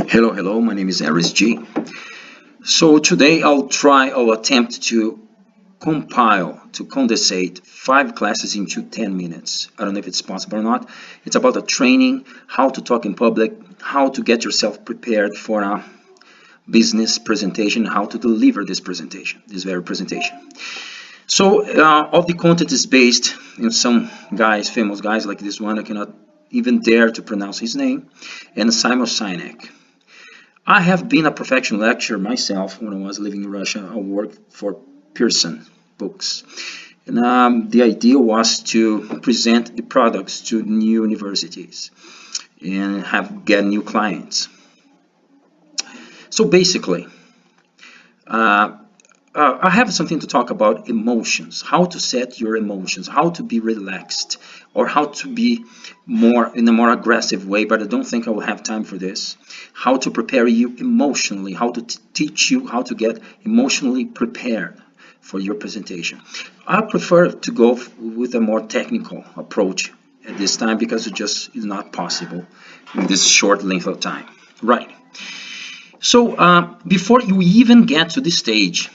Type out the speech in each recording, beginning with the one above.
Hello, my name is Aris G. So today I'll attempt to condensate 5 classes into 10 minutes. I don't know if it's possible or not. It's about the training, how to talk in public, how to get yourself prepared for a business presentation, how to deliver this very presentation. So all the content is based in some guys, famous guys like this one, I cannot even dare to pronounce his name, and Simon Sinek. I have been a professional lecturer myself when I was living in Russia. I worked for Pearson Books. And the idea was to present the products to new universities and get new clients. So basically, I have something to talk about emotions, how to set your emotions, how to be relaxed, or how to be in a more aggressive way, but I don't think I will have time for this. How to prepare you emotionally, how to teach you how to get emotionally prepared for your presentation. I prefer to go with a more technical approach at this time because it just is not possible in this short length of time. Right. So before you even get to the stage,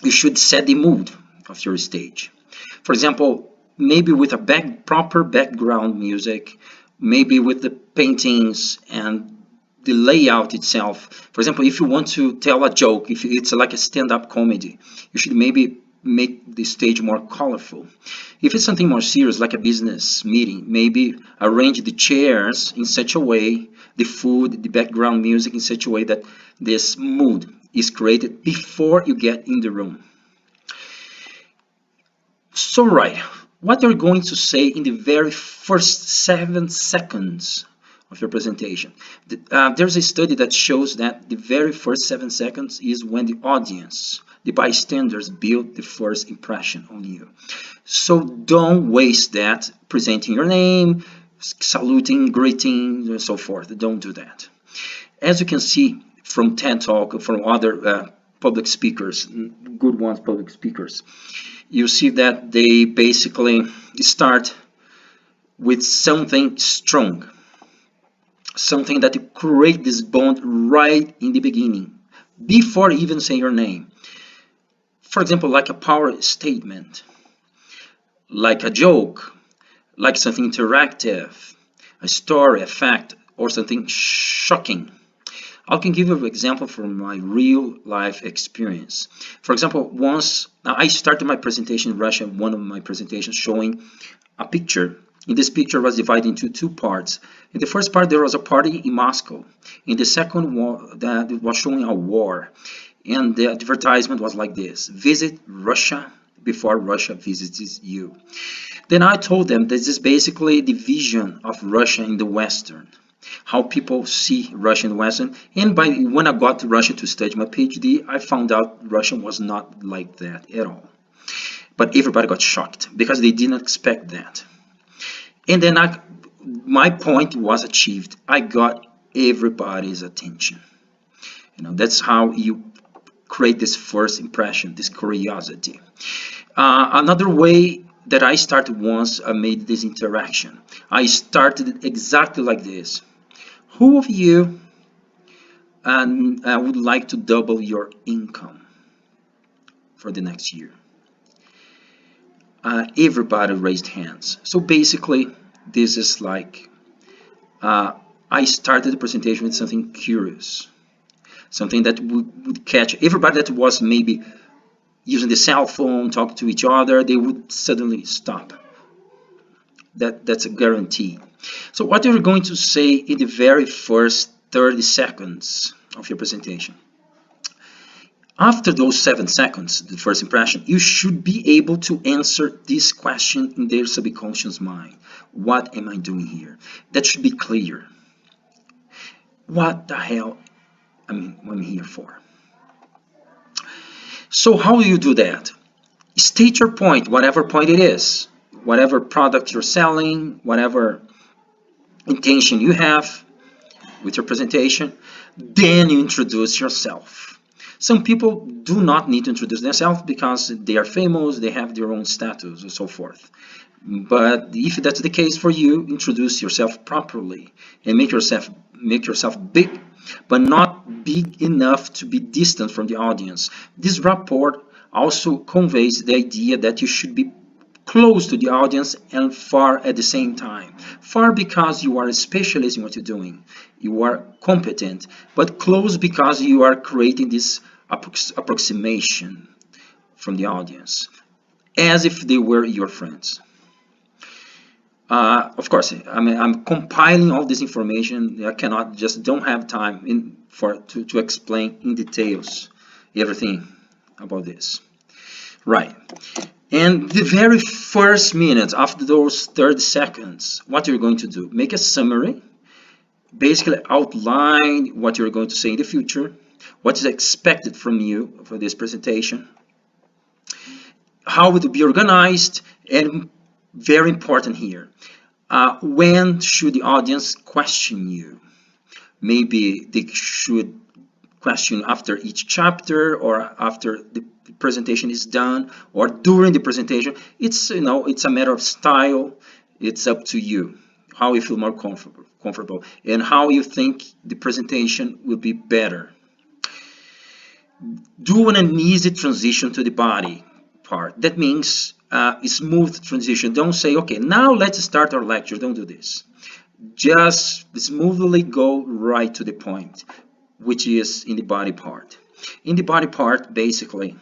you should set the mood of your stage. For example, maybe with a proper background music, maybe with the paintings and the layout itself. For example, if you want to tell a joke, if it's like a stand-up comedy, you should maybe make the stage more colorful. If it's something more serious, like a business meeting, maybe arrange the chairs in such a way, the food, the background music in such a way that this mood is created before you get in the room. So right, what you're going to say in the very first 7 seconds of your presentation. There's a study that shows that the very first 7 seconds is when the audience, the bystanders, build the first impression on you. So don't waste that presenting your name, saluting, greeting, and so forth. Don't do that. As you can see from TED Talk, from other public speakers, good ones, public speakers, you see that they basically start with something strong, something that create this bond right in the beginning, before even saying your name. For example, like a power statement, like a joke, like something interactive, a story, a fact, or something shocking. I can give you an example from my real life experience. For example, once I started my presentation in Russia, one of my presentations showing a picture. In this picture was divided into 2 parts. In the first part, there was a party in Moscow. In the second one, that was showing a war. And the advertisement was like this: visit Russia before Russia visits you. Then I told them this is basically the vision of Russia in the Western, how people see Russia in the Western. And when I got to Russia to study my PhD, I found out Russia was not like that at all. But everybody got shocked because they didn't expect that. And then my point was achieved. I got everybody's attention. That's how you create this first impression, this curiosity. Another way that I started once I made this interaction, I started exactly like this. Who of you would like to double your income for the next year? Everybody raised hands. So basically, this is like I started the presentation with something curious, something that would catch everybody that was maybe using the cell phone, talking to each other. They would suddenly stop. That's a guarantee. So what you're going to say in the very first 30 seconds of your presentation. After those 7 seconds, the first impression, you should be able to answer this question in their subconscious mind. What am I doing here? That should be clear. What the hell I'm here for? So how do you do that? State your point, whatever point it is, whatever product you're selling, whatever intention you have with your presentation. Then you introduce yourself. Some people do not need to introduce themselves because they are famous, they have their own status and so forth. But if that's the case for you, introduce yourself properly and make yourself big but not big enough to be distant from the audience. This rapport also conveys the idea that you should be close to the audience and far at the same time. Far because you are a specialist in what you're doing, you are competent, but close because you are creating this approximation from the audience, as if they were your friends. Of course, I mean, I'm compiling all this information. I cannot just don't have time to explain in details everything about this. Right. And the very first minute after those 30 seconds, what you're going to do, make a summary, basically outline what you're going to say in the future, what is expected from you for this presentation, how it will be organized, and very important here, when should the audience question you? Maybe they should question after each chapter, or after the presentation is done, or during the presentation. It's a matter of style. It's up to you how you feel more comfortable and how you think the presentation will be better. Do an easy transition to the body part. That means a smooth transition. Don't say, okay, now let's start our lecture. Don't do this. Just smoothly go right to the point, which is in the body part. In the body part, basically,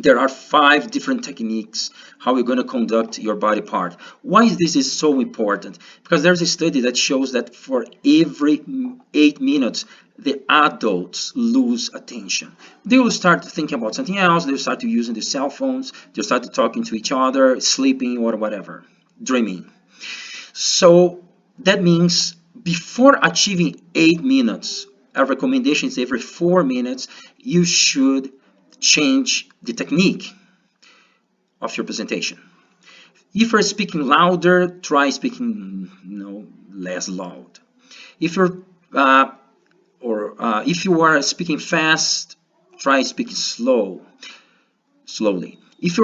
there are 5 different techniques how you're going to conduct your body part. Why this is so important? Because there's a study that shows that for every 8 minutes, the adults lose attention. They will start thinking about something else. They'll start using their cell phones. They'll start talking to each other, sleeping or whatever, dreaming. So that means before achieving 8 minutes, our recommendation is every 4 minutes, you should change the technique of your presentation. If you're speaking louder, try speaking less loud. If you're if you are speaking fast, try speaking slowly. If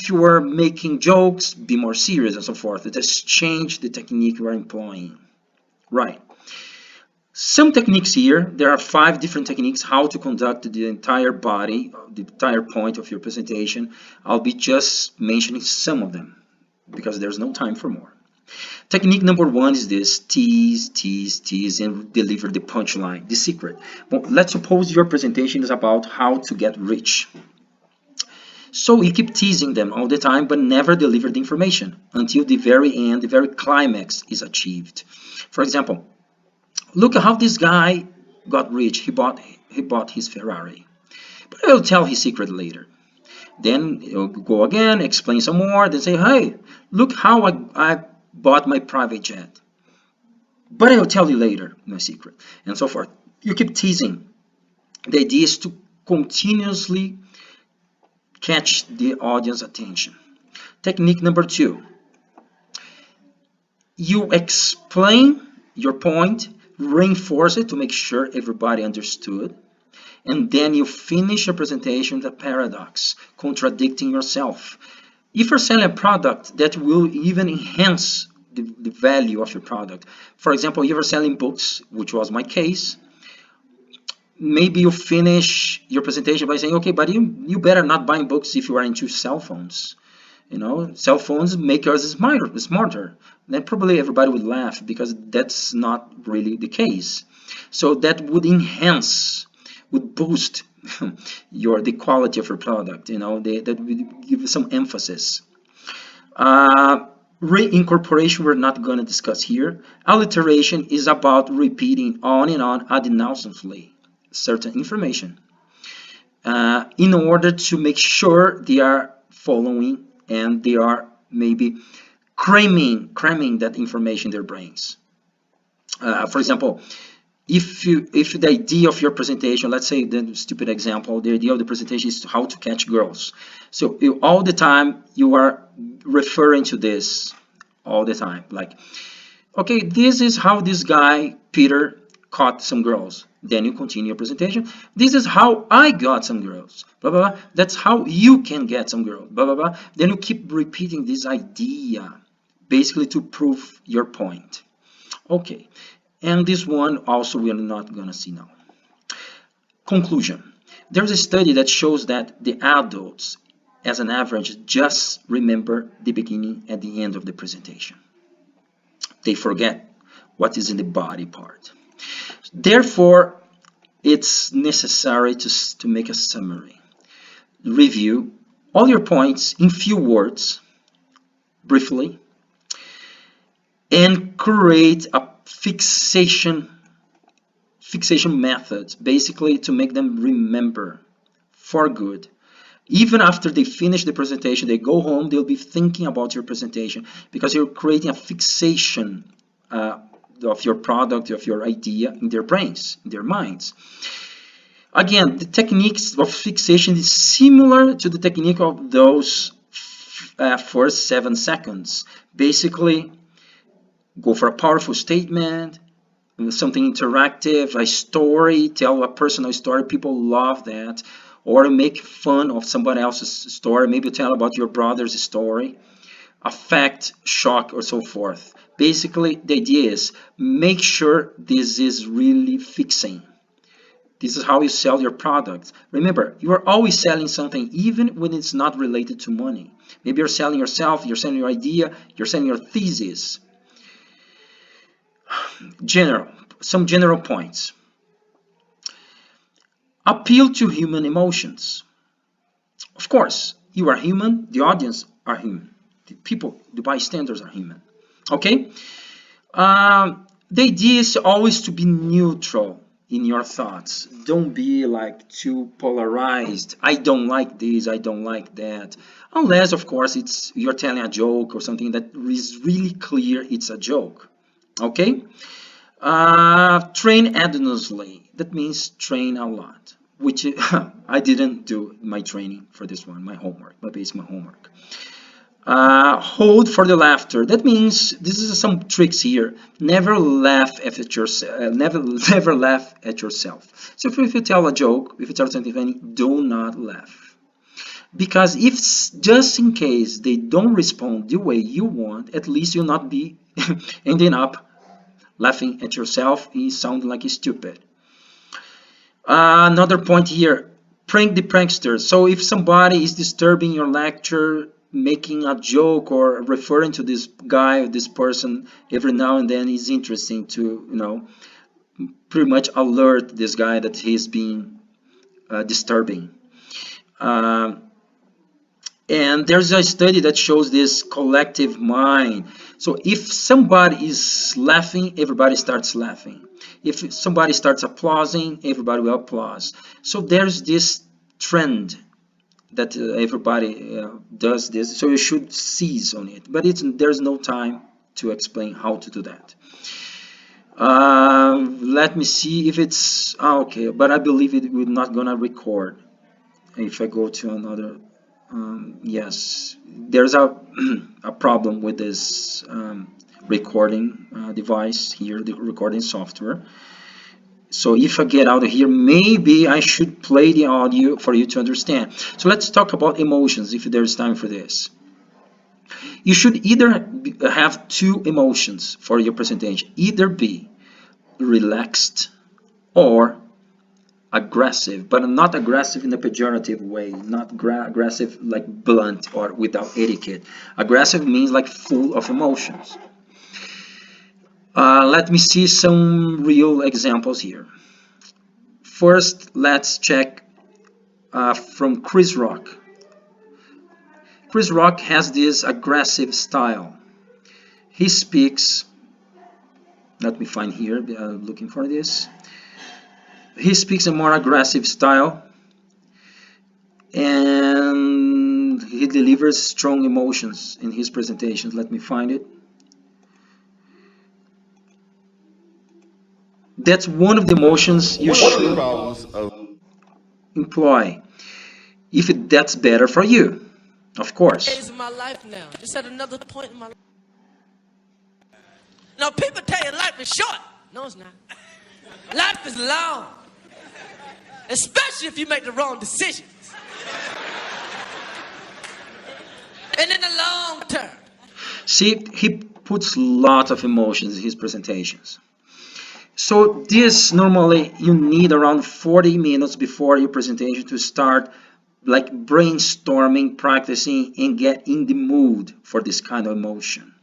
you are making jokes, be more serious and so forth. Just change the technique you are employing. Right. Some techniques here. There are 5 different techniques how to conduct the entire body, the entire point of your presentation. I'll be just mentioning some of them because there's no time for more. Technique number 1 is this: tease, tease, tease, and deliver the punchline, the secret. Well, let's suppose your presentation is about how to get rich. So you keep teasing them all the time, but never deliver the information until the very end, the very climax is achieved. For example, look at how this guy got rich. He bought his Ferrari. But I'll tell his secret later. Then you'll go again, explain some more, then say, hey, look how I bought my private jet. But I'll tell you later my secret, and so forth. You keep teasing. The idea is to continuously catch the audience attention. Technique number 2. You explain your point, reinforce it to make sure everybody understood, and then you finish your presentation with a paradox, contradicting yourself. If you're selling a product, that will even enhance the value of your product. For example, if you're selling books, which was my case, maybe you finish your presentation by saying, okay, but you better not buy books if you are into cell phones. Cell phones make us smarter. Then probably everybody would laugh because that's not really the case. So that would enhance, would boost the quality of your product. That would give some emphasis. Reincorporation we're not going to discuss here. Alliteration is about repeating on and on ad nauseam certain information in order to make sure they are following and they are maybe cramming that information in their brains. For example, if the idea of your presentation, let's say the stupid example, the idea of the presentation is how to catch girls. So all the time you are referring to this all the time, like, okay, this is how this guy Peter caught some girls. Then you continue your presentation. This is how I got some girls. Blah, blah, blah. That's how you can get some girls. Blah, blah, blah. Then you keep repeating this idea, basically to prove your point. Okay. And this one also we are not going to see now. Conclusion. There's a study that shows that the adults, as an average, just remember the beginning and the end of the presentation. They forget what is in the body part. Therefore, it's necessary to make a summary. Review all your points in few words, briefly, and create a fixation methods, basically to make them remember for good. Even after they finish the presentation, they go home, they'll be thinking about your presentation because you're creating a fixation of your product, of your idea in their brains, in their minds. Again, the techniques of fixation is similar to the technique of those first 7 seconds. Basically, go for a powerful statement, something interactive, a story, tell a personal story. People love that. Or make fun of somebody else's story. Maybe tell about your brother's story, a fact, shock, or so forth. Basically, the idea is make sure this is really fixing. This is how you sell your product. Remember, you are always selling something, even when it's not related to money. Maybe you're selling yourself, you're selling your idea, you're selling your thesis. Some general points. Appeal to human emotions. Of course, you are human, the audience are human, the people, the bystanders are human. Okay? The idea is always to be neutral in your thoughts. Don't be like too polarized. I don't like this, I don't like that. Unless, of course, you're telling a joke or something that is really clear it's a joke. Okay? Train endlessly. That means train a lot, which I didn't do my training for this one, my homework, my homework. Hold for the laughter. That means this is some tricks here. Never laugh at yourself. Never laugh at yourself. So if you tell a joke, if you tell something funny, do not laugh. Because if just in case they don't respond the way you want, at least you'll not be ending up laughing at yourself is sounding like stupid. Another point here, prank the prankster. So if somebody is disturbing your lecture, making a joke or referring to this guy or this person every now and then is interesting to, pretty much alert this guy that he's being disturbing. And there's a study that shows this collective mind. So if somebody is laughing, everybody starts laughing. If somebody starts applauding, everybody will applaud. So there's this trend that everybody does this. So you should seize on it. But there's no time to explain how to do that. Let me see if it's okay. But I believe we're not gonna record. If I go to another. Yes, there's a problem with this recording device here, the recording software. So if I get out of here, maybe I should play the audio for you to understand. So let's talk about emotions if there's time for this. You should either have two emotions for your presentation, either be relaxed or aggressive, but not aggressive in a pejorative way, not aggressive like blunt or without etiquette. Aggressive means like full of emotions. Let me see some real examples here. First, let's check from Chris Rock. Chris Rock has this aggressive style. He speaks, let me find here, looking for this. He speaks a more aggressive style and he delivers strong emotions in his presentations. Let me find it. That's one of the emotions you should employ if that's better for you, of course. It's my life now. Just at another point in my life. Now people tell you life is short. No, it's not. Life is long. Especially if you make the wrong decisions. And in the long term. See, he puts lots of emotions in his presentations. So this normally you need around 40 minutes before your presentation to start like brainstorming, practicing, and get in the mood for this kind of emotion.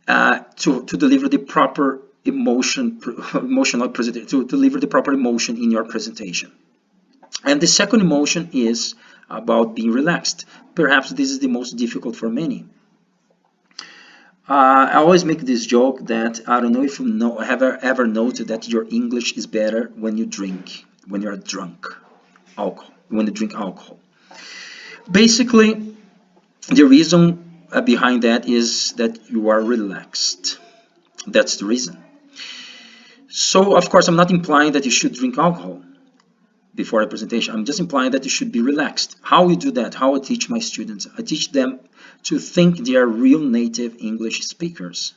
To deliver the proper emotional presentation, to deliver the proper emotion in your presentation. And the second emotion is about being relaxed. Perhaps this is the most difficult for many. I always make this joke that I don't know if you know, have ever noted that your English is better when you drink, when you're drunk, alcohol, when you drink alcohol. Basically, the reason behind that is that you are relaxed. That's the reason. So, of course, I'm not implying that you should drink alcohol before a presentation. I'm just implying that you should be relaxed. How you do that? How I teach my students? I teach them to think they are real native English speakers,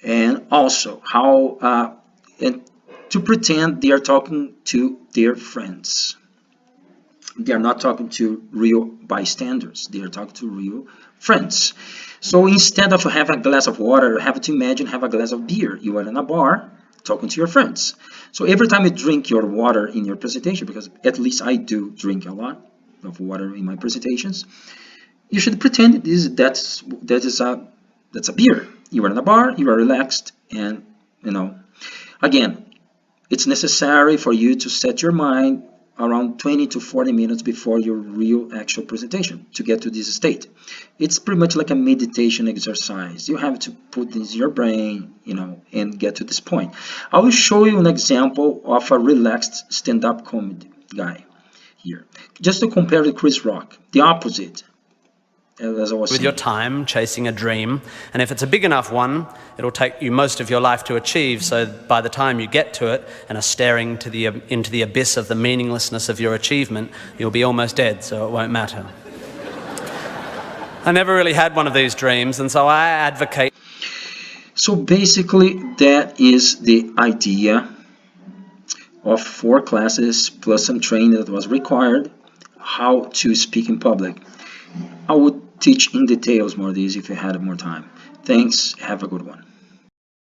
and also how and to pretend they are talking to their friends. They are not talking to real bystanders. They are talking to real friends. So instead of have a glass of water, have to imagine have a glass of beer. You are in a bar talking to your friends. So every time you drink your water in your presentation, because at least I do drink a lot of water in my presentations, you should pretend that's a beer. You are in a bar, you are relaxed, and again, it's necessary for you to set your mind around 20 to 40 minutes before your real actual presentation to get to this state. It's pretty much like a meditation exercise. You have to put this in your brain, and get to this point. I will show you an example of a relaxed stand-up comedy guy here, just to compare to Chris Rock, the opposite. As I was with saying. your time chasing a dream, and if it's a big enough one, it'll take you most of your life to achieve, so by the time you get to it and are staring into the abyss of the meaninglessness of your achievement, you'll be almost dead, so it won't matter. I never really had one of these dreams, and so I advocate. So basically, that is the idea of 4 classes plus some training that was required, how to speak in public. I would teach in details more of these if you had more time. Thanks, have a good one.